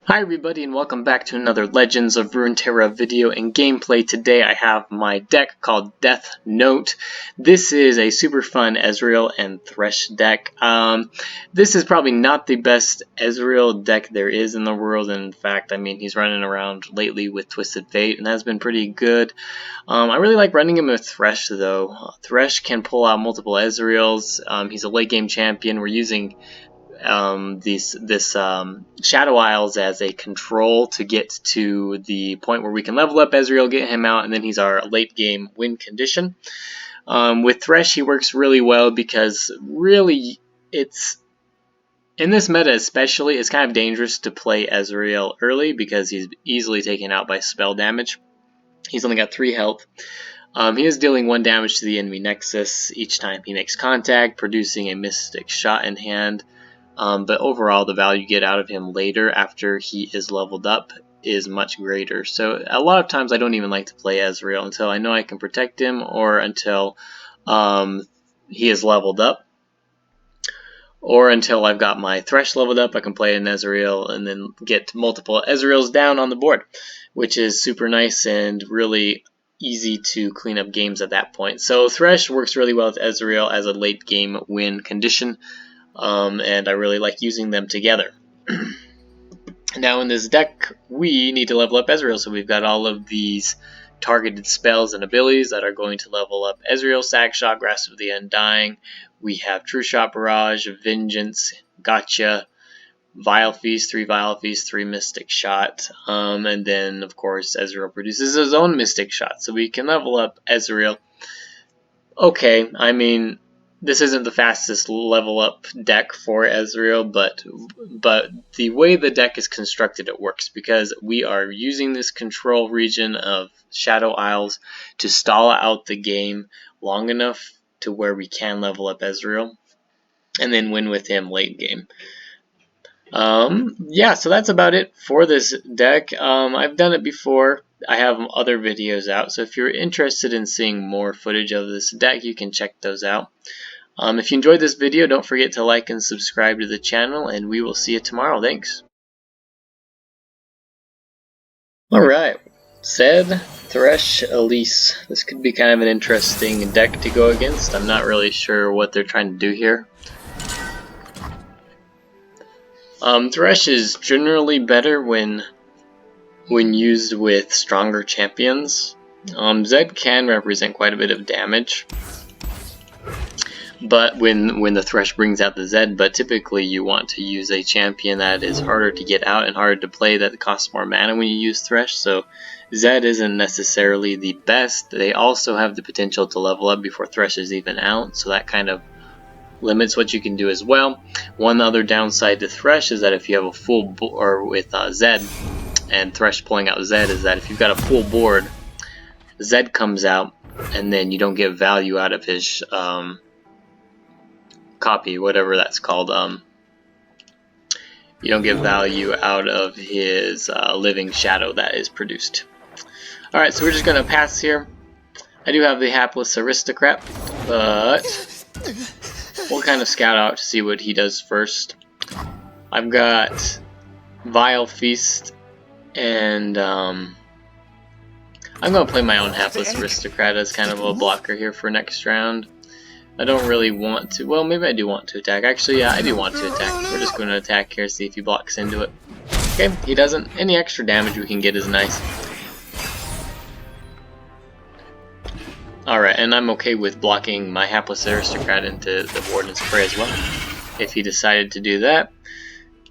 Hi everybody and welcome back to another Legends of Runeterra video and gameplay. Today I have my deck called Death Note. This is a super fun Ezreal and Thresh deck. This is probably not the best Ezreal deck there is in the world. In fact, I mean, he's running around lately with Twisted Fate and that's been pretty good. I really like running him with Thresh though. Thresh can pull out multiple Ezreals. He's a late game champion. We're using Shadow Isles as a control to get to the point where we can level up Ezreal, get him out, and then he's our late game win condition. With Thresh, he works really well because really it's in this meta especially, it's kind of dangerous to play Ezreal early because he's easily taken out by spell damage. He's only got 3 health. He is dealing 1 damage to the enemy nexus each time he makes contact, producing a mystic shot in hand. But overall, the value you get out of him later after he is leveled up is much greater. So a lot of times I don't even like to play Ezreal until I know I can protect him or until he is leveled up. Or until I've got my Thresh leveled up, I can play an Ezreal and then get multiple Ezreals down on the board, which is super nice and really easy to clean up games at that point. So Thresh works really well with Ezreal as a late game win condition. And I really like using them together. Now in this deck, we need to level up Ezreal, so we've got all of these targeted spells and abilities that are going to level up Ezreal: Sack Shot, Grasp of the Undying. We have True Shot, Barrage, Vengeance, Gotcha, Vile Feast, 3 Vile Feast, 3 Mystic Shot, and then of course Ezreal produces his own Mystic Shot, so we can level up Ezreal. Okay, I mean, this isn't the fastest level up deck for Ezreal, but the way the deck is constructed, it works because we are using this control region of Shadow Isles to stall out the game long enough to where we can level up Ezreal and then win with him late game. Yeah, so that's about it for this deck. I've done it before. I have other videos out, so if you're interested in seeing more footage of this deck, you can check those out. If you enjoyed this video, don't forget to like and subscribe to the channel, and we will see you tomorrow. Thanks. Alright, Zed, Thresh, Elise. This could be kind of an interesting deck to go against. I'm not really sure what they're trying to do here. Thresh is generally better when used with stronger champions. Zed can represent quite a bit of damage, but when the Thresh brings out the Zed, but typically you want to use a champion that is harder to get out and harder to play, that costs more mana when you use Thresh, so Zed isn't necessarily the best. They also have the potential to level up before Thresh is even out, so that kind of limits what you can do as well. One other downside to Thresh is that if you have a full board with Zed and Thresh pulling out Zed, is that if you've got a full board, Zed comes out and then you don't get value out of his copy, whatever that's called. You don't get value out of his living shadow that is produced. Alright, so we're just going to pass here. I do have the Hapless Aristocrat, but we'll kind of scout out to see what he does first. I've got Vile Feast, and I'm going to play my own Hapless Aristocrat as kind of a blocker here for next round. I don't really want to, well, maybe I do want to attack. Actually, yeah, I do want to attack. We're just going to attack here, see if he blocks into it. Okay, he doesn't. Any extra damage we can get is nice. Alright, and I'm okay with blocking my Hapless Aristocrat into the Warden's Prey as well, if he decided to do that.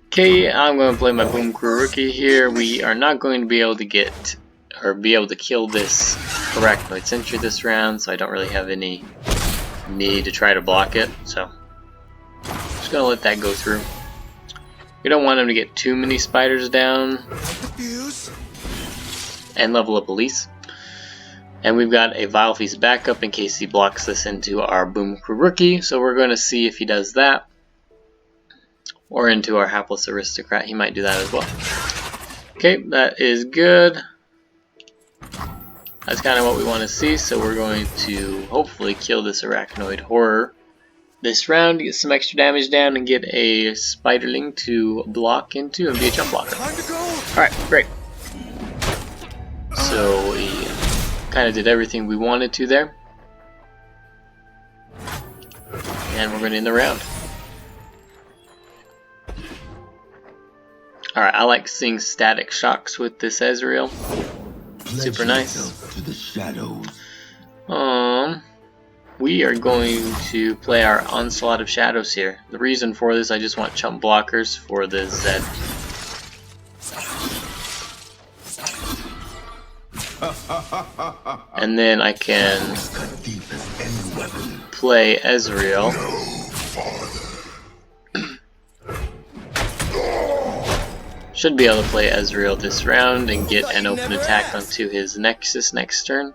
Okay, I'm going to play my Boom Crew Rookie here. We are not going to be able to get, or be able to kill this Arachnoid Sentry this round, so I don't really have any need to try to block it, so I'm just going to let that go through. We don't want him to get too many spiders down and level up Elise. And we've got a Vile Feast backup in case he blocks this into our Boom Crew Rookie, so we're going to see if he does that. Or into our Hapless Aristocrat, he might do that as well. Okay, that is good. That's kind of what we want to see, so we're going to hopefully kill this Arachnoid Horror this round, get some extra damage down, and get a Spiderling to block into and be a jump blocker. Alright, great. So we kind of did everything we wanted to there. And we're going to end the round. Alright, I like seeing static shocks with this Ezreal. Super nice. We are going to play our Onslaught of Shadows here. The reason for this, I just want chump blockers for the Zed. And then I can play Ezreal. Should be able to play Ezreal this round and get an open attack onto his Nexus next turn.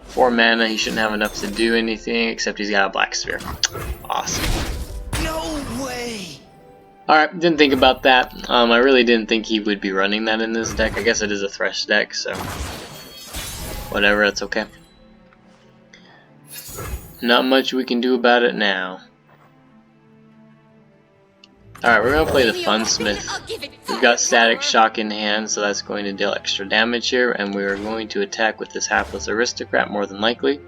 4 mana, he shouldn't have enough to do anything except he's got a Black Sphere. Awesome. No way! Alright, didn't think about that. I really didn't think he would be running that in this deck. I guess it is a Thresh deck, so whatever, that's okay. Not much we can do about it now. Alright, we're going to play the Funsmith. We've got Static Shock in hand, so that's going to deal extra damage here, and we are going to attack with this Hapless Aristocrat more than likely.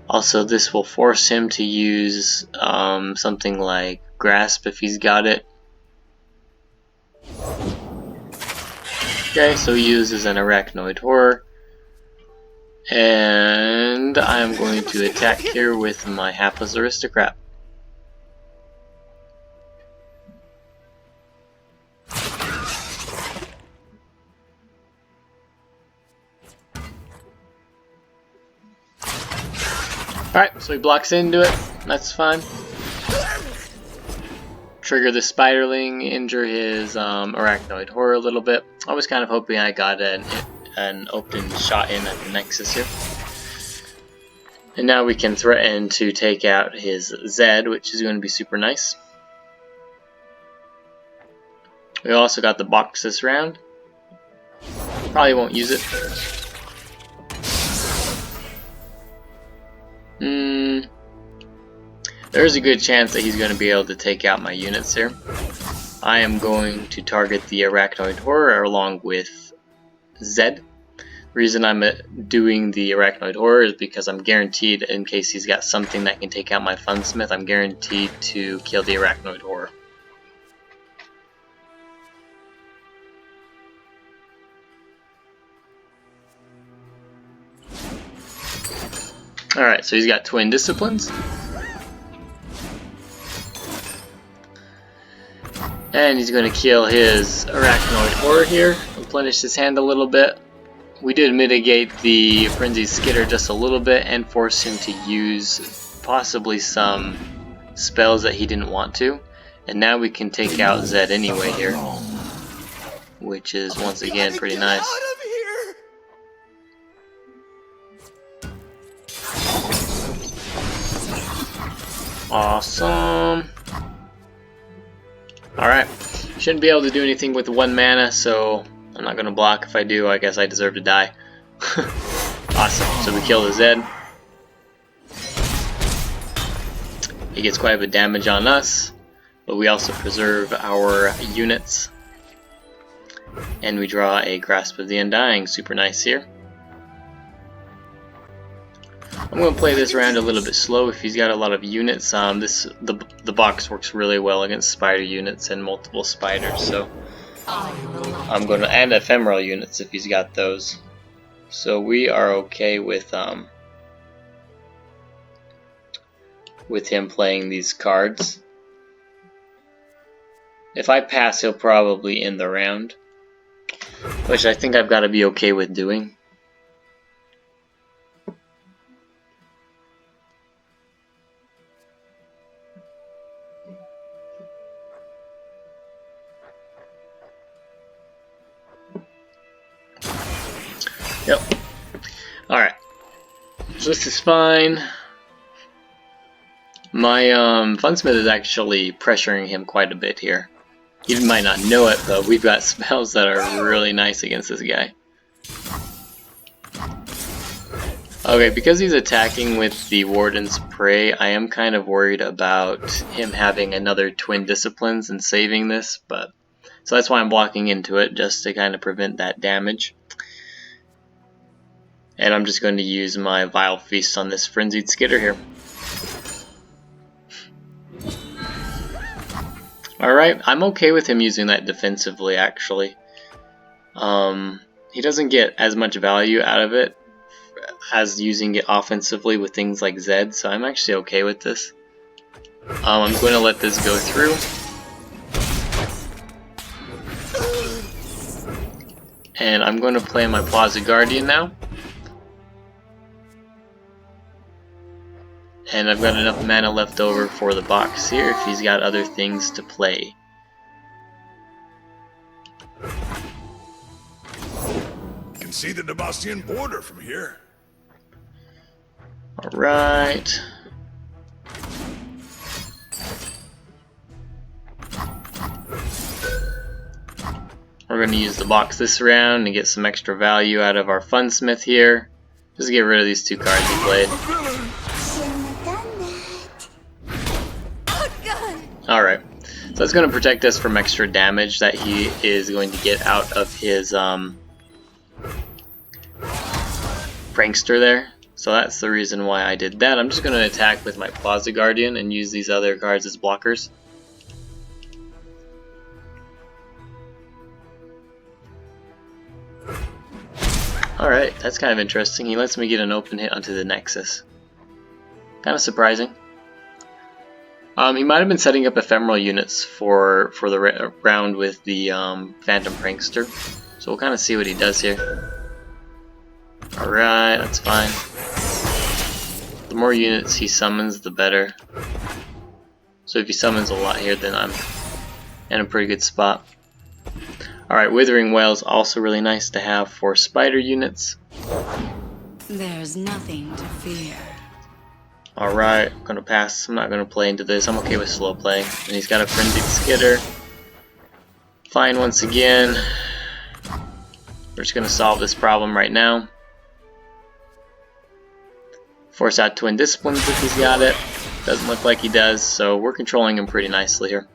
Also, this will force him to use something like Grasp if he's got it. Okay, so he uses an Arachnoid Horror. And I'm going to attack here with my Hapless Aristocrat. Alright, so he blocks into it, that's fine. Trigger the Spiderling, injure his Arachnoid Horror a little bit. I was kind of hoping I got an open shot in at the Nexus here. And now we can threaten to take out his Zed, which is going to be super nice. We also got the box this round. Probably won't use it. There's a good chance that he's going to be able to take out my units here. I am going to target the Arachnoid Horror along with Zed. The reason I'm doing the Arachnoid Horror is because I'm guaranteed, in case he's got something that can take out my Funsmith, I'm guaranteed to kill the Arachnoid Horror. Alright, so he's got Twin Disciplines. And he's going to kill his Arachnoid Horror here, replenish his hand a little bit. We did mitigate the Frenzied Skitter just a little bit and force him to use possibly some spells that he didn't want to. And now we can take out Zed anyway here, which is once again pretty nice. Awesome. Alright, shouldn't be able to do anything with 1 mana, so I'm not going to block. If I do, I guess I deserve to die. Awesome, so we kill the Zed. He gets quite a bit of damage on us, but we also preserve our units. And we draw a Grasp of the Undying, super nice here. I'm going to play this round a little bit slow. If he's got a lot of units, the box works really well against spider units and multiple spiders. So I'm going to add ephemeral units if he's got those. So we are okay with him playing these cards. If I pass, he'll probably end the round, which I think I've got to be okay with doing. Yep. Alright. So this is fine. My Funsmith is actually pressuring him quite a bit here. He might not know it, but we've got spells that are really nice against this guy. Okay, because he's attacking with the Warden's Prey, I am kind of worried about him having another Twin Disciplines and saving this, but so that's why I'm blocking into it, just to kind of prevent that damage. And I'm just going to use my Vile Feast on this Frenzied Skitter here. Alright, I'm okay with him using that defensively, actually. He doesn't get as much value out of it as using it offensively with things like Zed, so I'm actually okay with this. I'm going to let this go through. And I'm going to play my Plaza Guardian now. And I've got enough mana left over for the box here if he's got other things to play. You can see the Demacian border from here. Alright. We're going to use the box this round and get some extra value out of our Funsmith here. Just to get rid of these 2 cards we played. Alright, so that's going to protect us from extra damage that he is going to get out of his Prankster there. So that's the reason why I did that. I'm just going to attack with my Plaza Guardian and use these other cards as blockers. Alright, that's kind of interesting. He lets me get an open hit onto the Nexus. Kind of surprising. He might have been setting up ephemeral units for the round with the Phantom Prankster. So we'll kind of see what he does here. Alright, that's fine. The more units he summons, the better. So if he summons a lot here, then I'm in a pretty good spot. Alright, Withering Wail is also really nice to have for spider units. There's nothing to fear. Alright, I'm gonna pass. I'm not gonna play into this. I'm okay with slow playing. And he's got a Frenzied Skitter. Fine once again. We're just gonna solve this problem right now. Force out Twin Disciplines if he's got it. Doesn't look like he does, so we're controlling him pretty nicely here.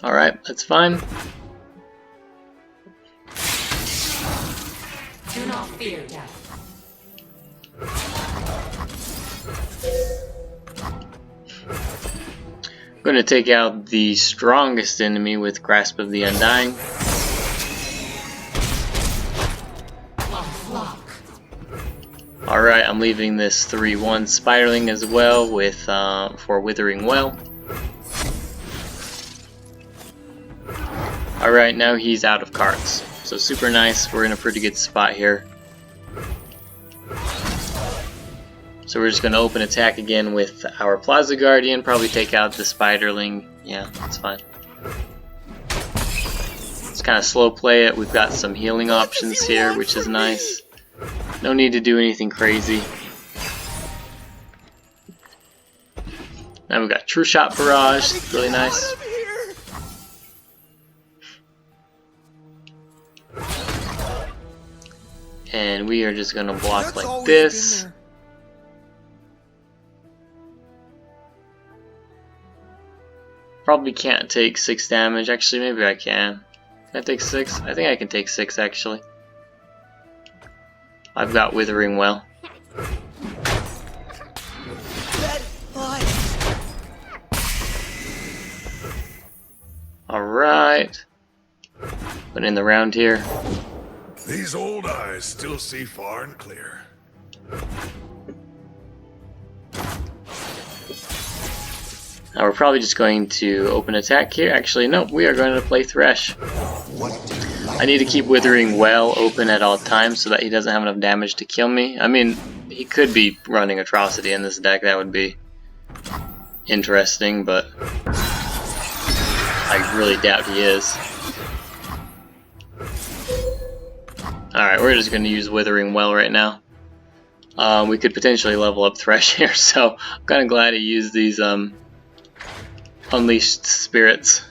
Alright, that's fine. Do not fear death. I'm going to take out the strongest enemy with Grasp of the Undying. Alright, I'm leaving this 3/1 Spiderling as well with for Withering Wail. Alright, now he's out of cards. So super nice, we're in a pretty good spot here. So we're just going to open attack again with our Plaza Guardian, probably take out the Spiderling. Yeah, that's fine. Let's kind of slow play it. We've got some healing options here, which is nice. No need to do anything crazy. Now we've got True Shot Barrage, really nice. And we are just going to block like this. Probably can't take 6 damage. Actually, maybe I can. Can I take 6? I think I can take 6 actually. I've got Withering Wail. Alright. Put in the round here. These old eyes still see far and clear. Now we're probably just going to open attack here. Actually, no, we are going to play Thresh. I need to keep Withering Wail open at all times so that he doesn't have enough damage to kill me. I mean, he could be running Atrocity in this deck. That would be interesting, but I really doubt he is. Alright, we're just going to use Withering Wail right now. We could potentially level up Thresh here, so I'm kind of glad he used these Unleashed Spirits.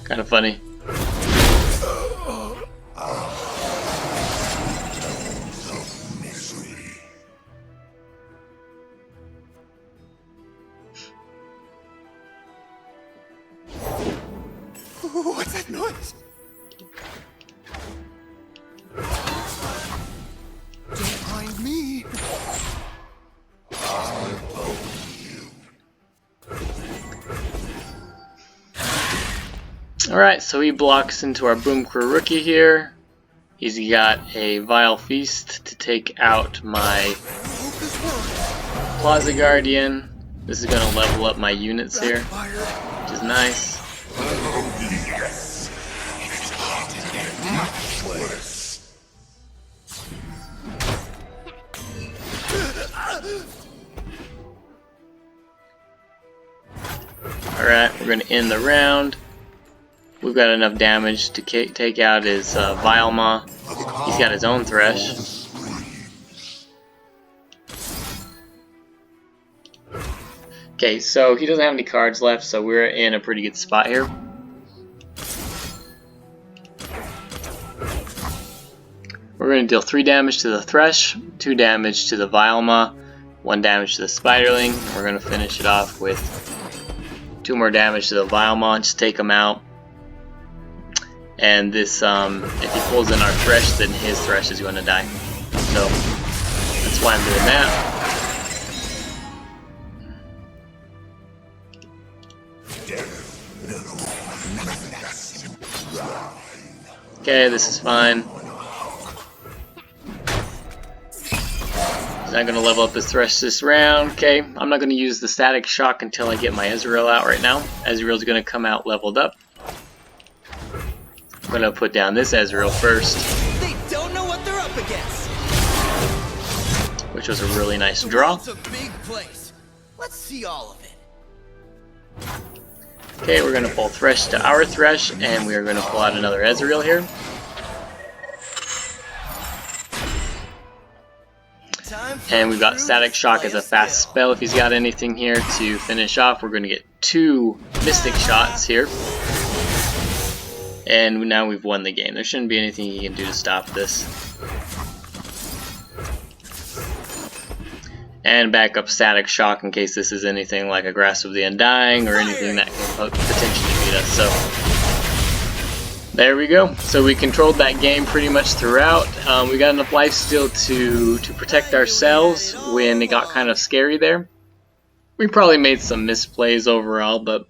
Kind of funny. What's that noise? Don't mind me. Alright, so he blocks into our Boom Crew rookie here. He's got a Vile Feast to take out my Plaza Guardian. This is going to level up my units here, which is nice. Alright, we're going to end the round. We've got enough damage to take out his Vilema. He's got his own Thresh. Okay, so he doesn't have any cards left, so we're in a pretty good spot here. We're going to deal 3 damage to the Thresh, 2 damage to the Vilema, 1 damage to the Spiderling. We're going to finish it off with 2 more damage to the Vilema, just take him out. And this, if he pulls in our Thresh, then his Thresh is going to die. So, that's why I'm doing that. Okay, this is fine. He's not going to level up his Thresh this round. Okay, I'm not going to use the Static Shock until I get my Ezreal out right now. Ezreal's going to come out leveled up. I'm going to put down this Ezreal first. They don't know what they're up against. Which was a really nice draw. It's a big place. Let's see all of it. Okay, we're going to pull Thresh to our Thresh, and we are going to pull out another Ezreal here. And we've got Static Shock as a fast spell if he's got anything here to finish off. We're going to get 2 Mystic Shots here. And now we've won the game. There shouldn't be anything he can do to stop this. And back up Static Shock in case this is anything like a Grasp of the Undying or anything that can potentially beat us. So there we go. So we controlled that game pretty much throughout. We got enough life steal to protect ourselves when it got kind of scary there. We probably made some misplays overall, but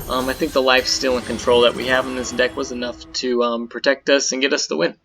I think the life steal and control that we have in this deck was enough to protect us and get us the win.